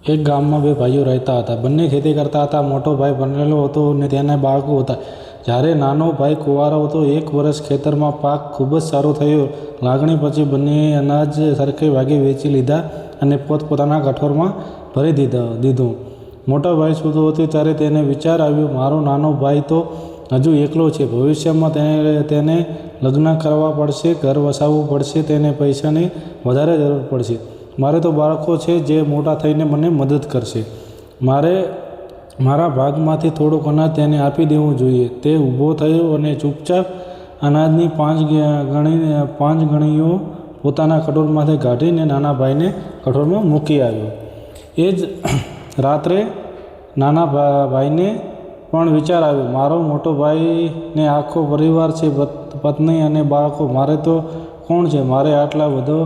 એક ગામમાં બે ભાઈઓ રહેતા હતા. બંને ખેતી કરતા હતા. મોટો ભાઈ ભણેલો હતો અને તેના બાળકો હતા. જ્યારે નાનો ભાઈ કુંવારો હતો. એક વર્ષ ખેતરમાં પાક ખૂબ જ સારો થયો. લાગણી પછી બંનેએ અનાજ સરખે ભાગે વેચી લીધા અને પોતપોતાના કઠોળમાં ભરી દીધું. મોટો ભાઈ સૂતો હતો ત્યારે તેને વિચાર આવ્યો, મારો નાનો ભાઈ તો હજુ એકલો છે. ભવિષ્યમાં તેને લગ્ન કરવા પડશે, ઘર વસાવવું પડશે, તેને પૈસાની વધારે જરૂર પડશે. મારે તો બાળકો છે જે મોટા થઈને મને મદદ કરશે. મારે મારા ભાગમાંથી થોડુંક અનાજ તેને આપી દેવું જોઈએ. તે ઊભો થયો અને ચૂપચાપ અનાજની 5 ગણીઓ પોતાના કઠોળમાંથી કાઢીને નાના ભાઈને કઠોળમાં મૂકી આવ્યો. એ જ રાત્રે નાના ભાઈને પણ વિચાર આવ્યો, મારો મોટો ભાઈને આખો પરિવાર છે, પત્ની અને બાળકો. મારે તો કોણ છે? મારે આટલા બધો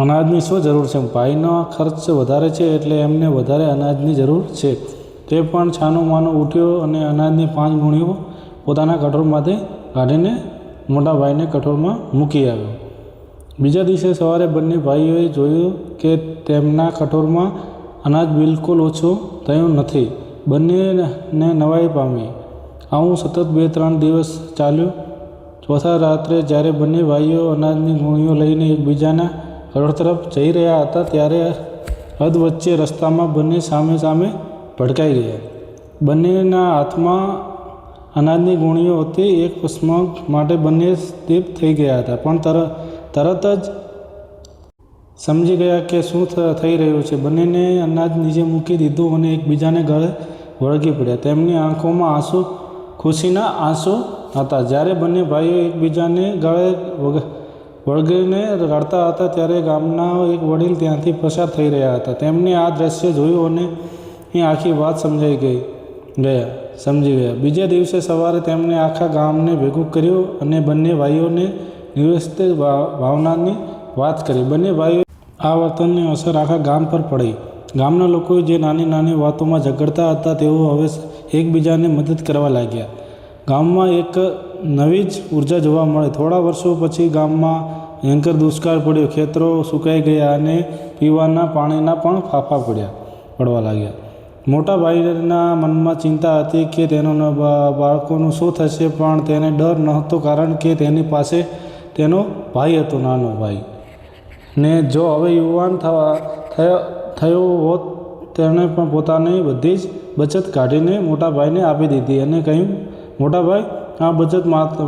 અનાજની શું જરૂર છે? ભાઈનો ખર્ચ વધારે છે એટલે એમને વધારે અનાજની જરૂર છે. તે પણ છાનો માનો ઉઠ્યો અને અનાજની 5 ગુણીઓ પોતાના કઠોળમાંથી કાઢીને મોટા ભાઈને કઠોળમાં મૂકી આવ્યો. બીજા દિવસે સવારે બંને ભાઈઓએ જોયું કે તેમના કઠોળમાં અનાજ બિલકુલ ઓછું થયું નથી. બંનેને નવાઈ પામી. આવું સતત 2-3 દિવસ ચાલ્યું. ચોથા રાત્રે જ્યારે બંને ભાઈઓ અનાજની ગુણીઓ લઈને એકબીજાના કઠોળ તરફ જઈ રહ્યા હતા ત્યારે અધવચ્ચે રસ્તામાં બંને સામે ભટકાઈ ગયા. બંનેના હાથમાં અનાજની ગુણીઓ હતી. એક ક્ષણ માટે બંને સ્તબ્ધ થઈ ગયા હતા, પણ તરત જ સમજી ગયા કે શું થઈ રહ્યું છે. બંનેને અનાજ નીચે મૂકી દીધું અને એકબીજાને ગળે વળગી પડ્યા. તેમની આંખોમાં ખુશીના આંસુ હતા. જ્યારે બંને ભાઈઓ એકબીજાને ગળે વળગીને રડતા હતા ત્યારે ગામના એક વડીલ ત્યાંથી પસાર થઈ રહ્યા હતા. તેમણે આ દ્રશ્ય જોયું અને એ આખી વાત સમજી ગયા. બીજા દિવસે સવારે તેમણે આખા ગામને ભેગું કર્યું અને બંને ભાઈઓને નિર્વસ્ત ભાવનાની વાત કરી. બંને ભાઈઓ આ વર્તનની અસર આખા ગામ પર પડી. ગામના લોકો જે નાની નાની વાતોમાં ઝઘડતા હતા તેઓ હવે એકબીજાને મદદ કરવા લાગ્યા. ગામમાં એક નવી જ ઉર્જા જોવા મળી. થોડા વર્ષો પછી ગામમાં ભયંકર દુષ્કાળ પડ્યો. ખેતરો સુકાઈ ગયા અને પીવાના પાણીના પણ ફાંફા પડવા લાગ્યા. મોટા ભાઈના મનમાં ચિંતા હતી કે તેના બાળકોનું શું થશે, પણ તેને ડર નહોતો કારણ કે તેની પાસે તેનો ભાઈ હતો, નાનો ભાઈ. ને જો હવે યુવાન થયો હોત તેણે પણ પોતાની બધી જ બચત કાઢીને મોટા ભાઈને આપી દીધી અને કહ્યું, મોટા ભાઈ, આ બચત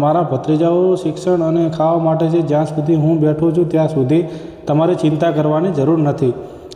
મારા ભત્રીજાઓ શિક્ષણ અને ખાવા માટે છે. જ્યાં સુધી હું બેઠો છું ત્યાં સુધી તમારે ચિંતા કરવાની જરૂર નથી.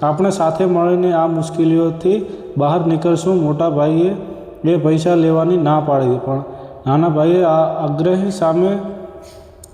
આપણે સાથે મળીને આ મુશ્કેલીઓથી બહાર નીકળશું. મોટા ભાઈએ પૈસા લેવાની ના પાડી, પણ નાના ભાઈએ આ આગ્રહ સામે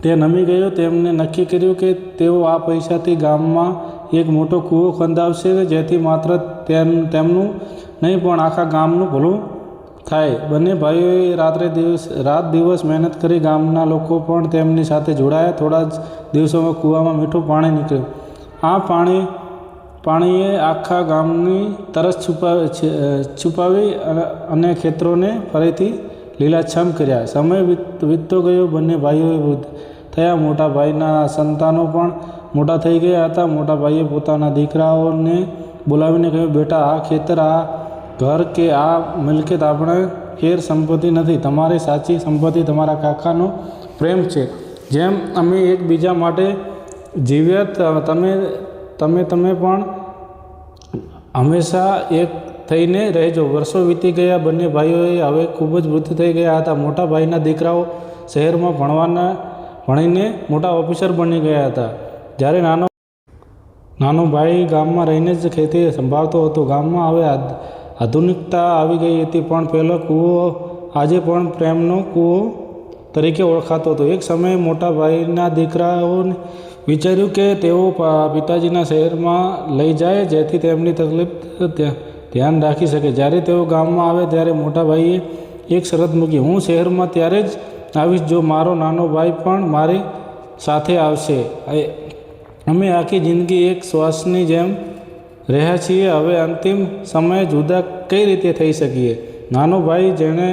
તે નમી ગયો. તેમણે નક્કી કર્યું કે તેઓ આ પૈસાથી ગામમાં એક મોટો કૂવો ખંદાવશે, જેથી માત્ર તેમનું નહીં પણ આખા ગામનું ભલું થાય. બંને ભાઈઓએ રાત દિવસ મહેનત કરી. ગામના લોકો પણ તેમની સાથે જોડાયા. થોડા જ દિવસોમાં કૂવામાં મીઠું પાણી નીકળ્યું. આ પાણીએ આખા ગામની તરસ છુપાવી અને ખેતરોને ફરીથી લીલાછમ કર્યા. સમય વીતતો ગયો. બંને ભાઈઓ વૃદ્ધ થયા. મોટા ભાઈના સંતાનો પણ મોટા થઈ ગયા હતા. મોટા ભાઈએ પોતાના દીકરાઓને બોલાવીને કહ્યું, બેટા, આ ખેતર, આ ઘર કે આ મિલકત આપણી ખેર સંપત્તિ નથી. તમારી સાચી સંપત્તિ તમારા કાકાનો પ્રેમ છે. જેમ અમે એકબીજા માટે જીવ્યા તમે પણ હંમેશા એક થઈને રહેજો. વર્ષો વીતી ગયા. બંને ભાઈઓએ હવે ખૂબ જ વૃદ્ધ થઈ ગયા હતા. મોટા ભાઈના દીકરાઓ શહેરમાં ભણીને મોટા ઓફિસર બની ગયા હતા. જ્યારે નાનો ભાઈ ગામમાં રહીને જ ખેતી સંભાળતો હતો. ગામમાં હવે આધુનિકતા આવી ગઈ હતી, પણ પહેલો કૂવો આજે પણ પ્રેમનો કૂવો તરીકે ઓળખાતો હતો. એક સમયે મોટા ભાઈના દીકરાઓને વિચાર્યું કે તેઓ પિતાજીના શહેરમાં લઈ જાય, જેથી તેમની તકલીફ ધ્યાન રાખી શકે. જ્યારે તેઓ ગામમાં આવે ત્યારે મોટા ભાઈએ એક શરત મૂકી, હું શહેરમાં ત્યારે જ આવીશ જો મારો નાનો ભાઈ પણ મારી સાથે આવશે. અમે આખી જિંદગી એક શ્વાસની જેમ રહ્યા છીએ. હવે અંતિમ સમયે જુદા કઈ રીતે થઈ શકીએ? નાનો ભાઈ જેણે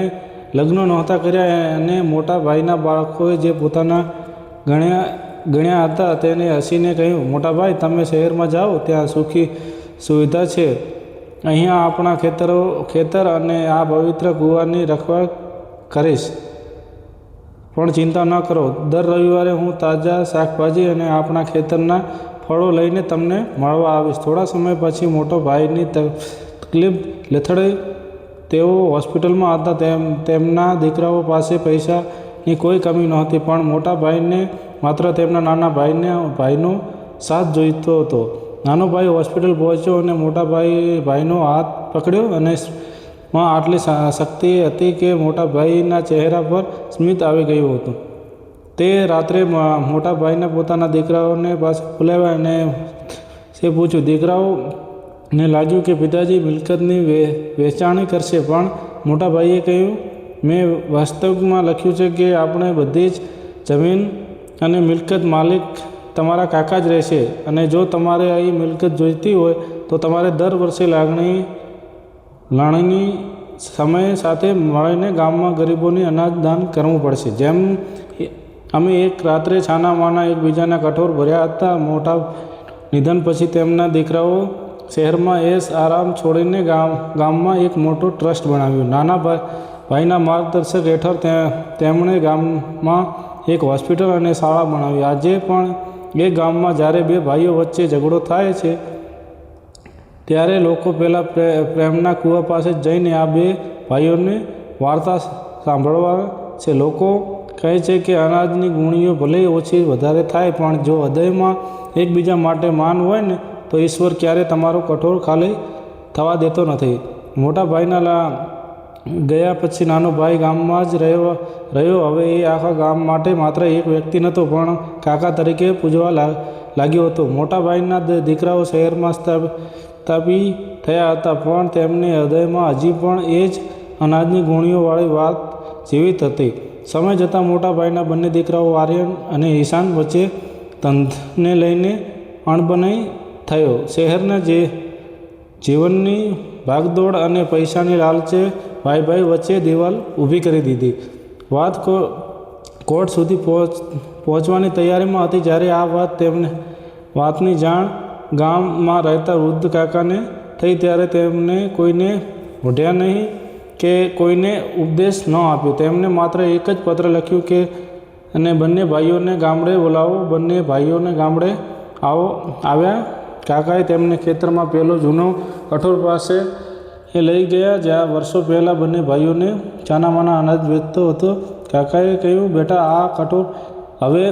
લગ્ન નહોતા કર્યા અને મોટા ભાઈના બાળકોએ જે પોતાના ગણ્યા હતા તેને હસીને કહ્યું, મોટાભાઈ, તમે શહેરમાં જાઓ, ત્યાં સુખી સુવિધા છે. અહીંયા આપણા ખેતર અને આ પવિત્ર કૂવાની રખવાળ કરીશ. પણ ચિંતા ન કરો, દર રવિવારે હું તાજા શાકભાજી અને આપણા ખેતરના ફળો લઈને તમને મળવા આવીશ. થોડા સમય પછી મોટો ભાઈની તકલીફ લથડી. તેઓ હોસ્પિટલમાં હતા. તેમના દીકરાઓ પાસે પૈસાની કોઈ કમી નહોતી, પણ મોટા ભાઈને માત્ર તેમના નાના ભાઈનો સાથ જોઈતો હતો. નાનો ભાઈ હોસ્પિટલ પહોંચ્યો અને મોટા ભાઈનો હાથ પકડ્યો અને માં આટલી શક્તિ હતી કે મોટા ભાઈના ચહેરા પર સ્મિત આવી ગયું હતું. તે રાત્રે મોટા ભાઈને પોતાના દીકરાઓને પાસે બોલાવ્યા અને તે પૂછ્યું. દીકરાઓને લાગ્યું કે પિતાજી મિલકતની વેચાણી કરશે, પણ મોટા ભાઈએ કહ્યું, મેં વાસ્તવિકમાં લખ્યું છે કે આપણે બધી જ જમીન અને મિલકત માલિક તમારા કાકા જ રહેશે, અને જો તમારે અહીં મિલકત જોઈતી હોય તો તમારે દર વર્ષે લાણની સમય સાથે મળીને ગામમાં ગરીબોને અનાજ દાન કરવું પડશે. જેમ અમે એક રાત્રે છાનામાના એકબીજાના કઠોર ભર્યા હતા. મોટા નિધન પછી તેમના દીકરાઓ શહેરમાં આરામ છોડીને ગામમાં એક મોટો ટ્રસ્ટ બનાવ્યું. નાના ભાઈના માર્ગદર્શક હેઠળ તેમણે ગામમાં એક હોસ્પિટલ અને શાળા બનાવી. આજે પણ એ ગામમાં જ્યારે બે ભાઈઓ વચ્ચે ઝઘડો થાય છે ત્યારે લોકો પહેલાં પ્રેમના કૂવા પાસે જઈને આ બે ભાઈઓની વાર્તા સાંભળવા છે. લોકો કહે છે કે અનાજની ગુણીઓ ભલે ઓછી વધારે થાય, પણ જો હૃદયમાં એકબીજા માટે માન હોય ને તો ઈશ્વર ક્યારેય તમારો કઠોર ખાલી થવા દેતો નથી. મોટા ભાઈના ગયા પછી નાનો ભાઈ ગામમાં જ રહ્યો. હવે એ આખા ગામ માટે માત્ર એક વ્યક્તિ નહોતો, પણ કાકા તરીકે પૂજવા લાગ્યો હતો. મોટા ભાઈના દીકરાઓ શહેરમાં સ્થાપિત થયા હતા, પણ તેમની હૃદયમાં હજી પણ એ જ અનાજની ગુણીઓવાળી વાત જીવિત હતી. સમય જતાં મોટા ભાઈના બંને દીકરાઓ આર્યન અને ઈશાન વચ્ચે ધંધને લઈને અણબનાઈ થયો. શહેરના જીવનની ભાગદોડ અને પૈસાની લાલચે ભાઈ વચ્ચે દિવાલ ઊભી કરી દીધી. વાત કોર્ટ સુધી પહોંચવાની તૈયારીમાં હતી જ્યારે આ વાતની જાણ ગામમાં રહેતા વૃદ્ધ કાકાને થઈ. ત્યારે તેમને કોઈને વઢ્યા નહીં કે કોઈને ઉપદેશ ન આપ્યો. તેમણે માત્ર એક જ પત્ર લખ્યું કે અને બંને ભાઈઓને ગામડે બોલાવો. બંને ભાઈઓને ગામડે આવ્યા. કાકાએ તેમને ખેતરમાં પેલો જૂનો કઠોર પાસે લઈ ગયા, જ્યાં વર્ષો પહેલાં બંને ભાઈઓને છાનામાના અનાજ વેચતો હતો. કાકાએ કહ્યું, બેટા, આ કઠોર હવે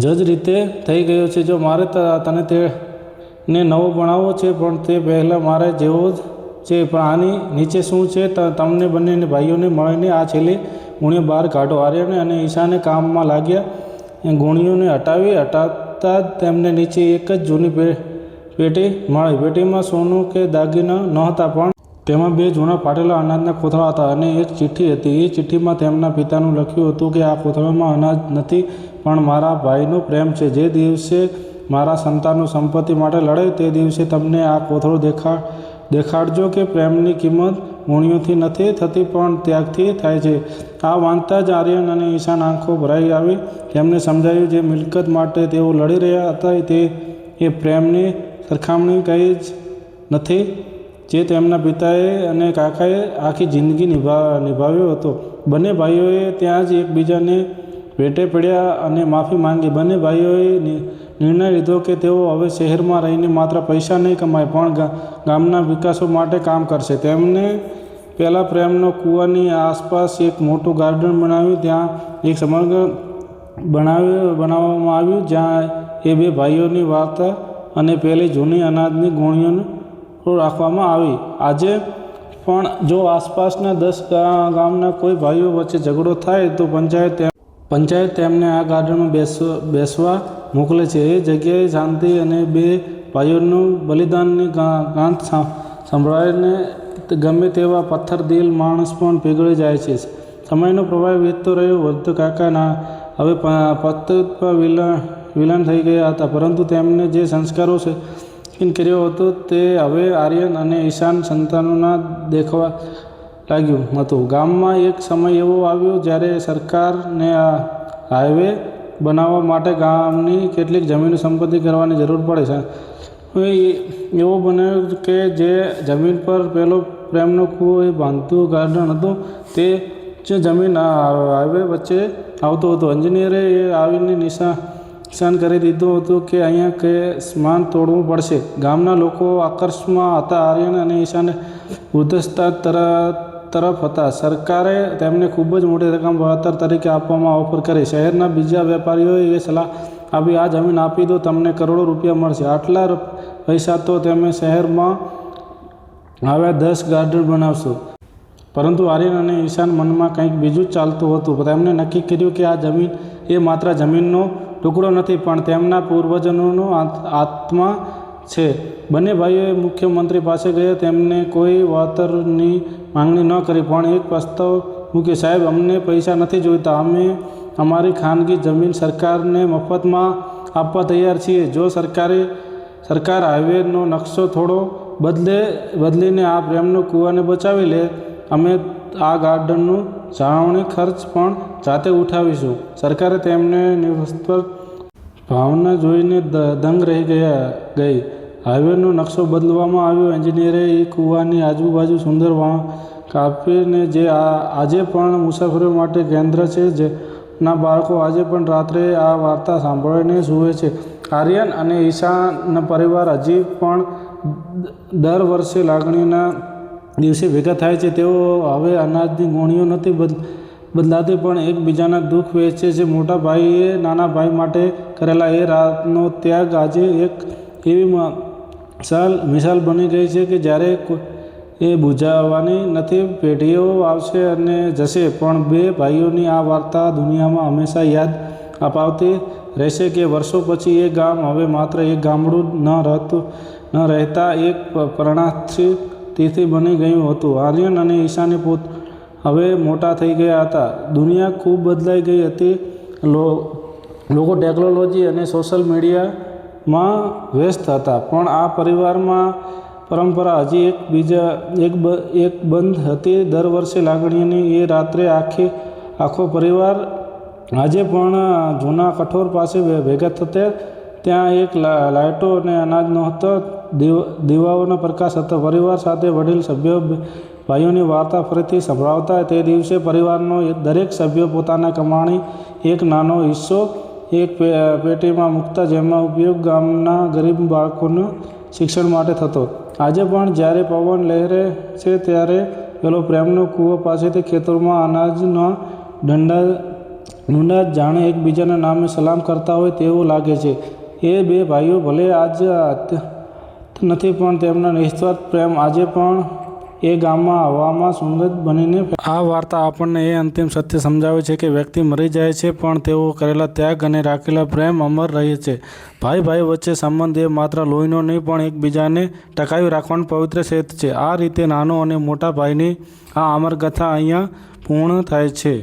જજ રીતે થઈ ગયો છે. જો મારે તને તેને નવો બનાવવો છે, પણ તે પહેલાં મારે જેવો જ છે. પણ આની નીચે શું છે? તમને બંને ભાઈઓને મળીને આ છેલ્લી ગુણીઓ બહાર કાઢો. આર્યન અને ઈશાને કામમાં લાગ્યા. ગુણીઓને હટાવતા જ તેમને નીચે એક જ જૂની પેટી મળી. પેટીમાં સોનું કે દાગીના નહોતા, પણ તેમાં બે જૂના ફાટેલા અનાજના કોથળા હતા અને એક ચિઠ્ઠી હતી. એ ચિઠ્ઠીમાં તેમના પિતાનું લખ્યું હતું કે આ કોથળામાં અનાજ નથી, પણ મારા ભાઈનો પ્રેમ છે. જે દિવસે મારા સંતાનો સંપત્તિ માટે લડે તે દિવસે તમને આ કોથળો દેખાડજો કે પ્રેમની કિંમત ગુણીઓથી નથી થતી, પણ ત્યાગથી થાય છે. આ વાંચતા જ આર્યન અને ઈશાન આંખો ભરાઈ આવી. તેમને સમજાયું જે મિલકત માટે તેઓ લડી રહ્યા હતા તે એ પ્રેમની સરખામણી કંઈ જ નથી જે તેમના પિતાએ અને કાકાએ આખી જિંદગી નિભાવ્યો હતો. બંને ભાઈઓએ ત્યાં જ એકબીજાને ભેટે પડ્યા અને માફી માંગી. બંને ભાઈઓએ નિર્ણય લીધો કે તેઓ હવે શહેરમાં રહીને માત્ર પૈસા નહીં કમાય, પણ ગામના વિકાસો માટે કામ કરશે. તેમને પહેલાં પ્રેમનો કૂવાની આસપાસ એક મોટું ગાર્ડન બનાવ્યું. ત્યાં એક સમગ્ર બનાવવામાં આવ્યું જ્યાં એ બે ભાઈઓની વાર્તા અને પેલી જૂની અનાજની ગુણીઓ રાખવામાં આવી. આજે પણ જો આસપાસના 10 ગામના કોઈ ભાઈઓ વચ્ચે ઝઘડો થાય તો પંચાયત તેમને આ ગાર્ડનમાં બેસવા મોકલે છે. એ જગ્યાએ શાંતિ અને બે ભાઈઓનું બલિદાનની ગાંઠ સંભળાઈને ગમે તેવા પથ્થરદિલ માણસ પણ પીગળી જાય છે. સમયનો પ્રભાવ વીતતો રહ્યો. વૃદ્ધ કાકા હવે પત્તમાં વિલન થઈ ગયા હતા, પરંતુ તેમને જે સંસ્કારો કર્યો હતો તે હવે આર્યન અને ઈશાન સંતાનોના દેખવા લાગ્યું હતું. ગામમાં એક સમય એવો આવ્યો જ્યારે સરકારને હાઈવે બનાવવા માટે ગામની કેટલીક જમીન સંપત્તિ કરવાની જરૂર પડે છે. એવું બને કે જે જમીન પર પેલો પ્રેમનો કૂવો એ બાંધતું ગાર્ડન હતું તે જ જમીન હાઈવે વચ્ચે આવતું હતું. એન્જિનિયરે એ આવીને નિશાન કરી દીધું હતું કે અહીંયા કે સ્માન તોડવું પડશે. ગામના લોકો આકર્ષમાં હતા. આર્યન અને ઈશાન વૃદ્ધસ્થા તરફ હતા. સરકારે તેમને ખૂબ જ મોટી રકમ વળતર તરીકે આપવામાં ઓફર કરી. શહેરના બીજા વેપારીઓએ એ સલાહ આપી, આ જમીન આપી દો, તમને કરોડો રૂપિયા મળશે. આટલા પૈસા તો તમે શહેરમાં આવ્યા 10 ગાર્ડન બનાવશો. પરંતુ આર્યન અને ઈશાન મનમાં કંઈક બીજું જ ચાલતું હતું. તેમણે નક્કી કર્યું કે આ જમીન એ માત્ર જમીનનો ટુકડો નથી, પણ તેમના પૂર્વજોનો આત્મા છે. બંને ભાઈઓએ મુખ્યમંત્રી પાસે ગયા. તેમને કોઈ વળતરની માંગણી ન કરી, પણ એક પ્રસ્તાવ મૂક્યો, સાહેબ, અમને પૈસા નથી જોઈતા. અમે અમારી ખાનગી જમીન સરકારને મફતમાં આપવા તૈયાર છીએ. જો સરકાર હાઈવેનો નકશો થોડો બદલીને આ પ્રેમનો કૂવાને બચાવી લે, અમે આ ગાર્ડનનું જાળવણી ખર્ચ પણ જાતે ઉઠાવીશું. સરકારે તેમને નિસ્વાર્થ ભાવના જોઈને દંગ રહી ગઈ. હાઈવેનો નકશો બદલવામાં આવ્યો. એન્જિનિયરે એ કૂવાની આજુબાજુ સુંદર વાવ કાપીને, જે આજે પણ મુસાફરીઓ માટે કેન્દ્ર છે, જેના બાળકો આજે પણ રાત્રે આ વાર્તા સાંભળીને સૂવે છે. આર્યન અને ઈશાનના પરિવાર હજી પણ દર વર્ષે લાગણીના દિવસે ભેગા થાય છે. તેઓ હવે અનાજની ગોળીઓ નથી બદલાતી, પણ એકબીજાના દુઃખ વહેંચે છે. મોટા ભાઈએ નાના ભાઈ માટે કરેલા એ રાતનો ત્યાગ આજે એક એવી મિસાલ બની ગઈ છે કે જ્યારે એ બુઝાવવાની નથી. પેઢીઓ આવશે અને જશે, પણ બે ભાઈઓની આ વાર્તા દુનિયામાં હંમેશા યાદ અપાવતી રહેશે કે વર્ષો પછી એ ગામ હવે માત્ર એક ગામડું ન રહેતા એક પ્રણાથી બની ગયું હતું. આર્યન અને ઈશાને હવે મોટા થઈ ગયા હતા. દુનિયા ખૂબ બદલાઈ ગઈ હતી. લોકો ટેકનોલોજી અને સોશિયલ મીડિયામાં વ્યસ્ત હતા, પણ આ પરિવારમાં પરંપરા હજી એક બંધ હતી. દર વર્ષે લાગણીની એ રાત્રે આખો પરિવાર આજે પણ જૂના કઠોર પાસે ભેગા થતા. ત્યાં એક લાઇટો અને અનાજનો હતો, દીવાઓનો પ્રકાશ હતો. પરિવાર સાથે વડીલ સભ્યો ભાઈઓની વાર્તા ફરીથી સંભળાવતા. તે દિવસે પરિવારનો દરેક સભ્ય પોતાના કમાણી એક નાનો હિસ્સો એક પેટીમાં મૂકતા, જેમનો ઉપયોગ ગામના ગરીબ બાળકોના શિક્ષણ માટે થતો. આજે પણ જ્યારે પવન લહેરે છે, ત્યારે પેલો પ્રેમનો કૂવો પાસેથી ખેતરોમાં અનાજના ડુંડા જાણે એકબીજાના નામે સલામ કરતા હોય તેવું લાગે છે. એ બે ભાઈઓ ભલે આજ નથી, પણ તેમનો નિસ્વાર્થ પ્રેમ આજે પણ એ ગામમાં હવામાં સુગંધ બનીને. આ વાર્તા આપણને એ અંતિમ સત્ય સમજાવે છે કે વ્યક્તિ મરી જાય છે, પણ તેઓ કરેલા ત્યાગ અને રાખેલા પ્રેમ અમર રહે છે. ભાઈ વચ્ચે સંબંધ એ માત્ર લોહીનો નહીં, પણ એકબીજાને ટકાવી રાખવાનું પવિત્ર સેતુ છે. આ રીતે નાનો અને મોટા ભાઈની આ અમર કથા અહીંયા પૂર્ણ થાય છે.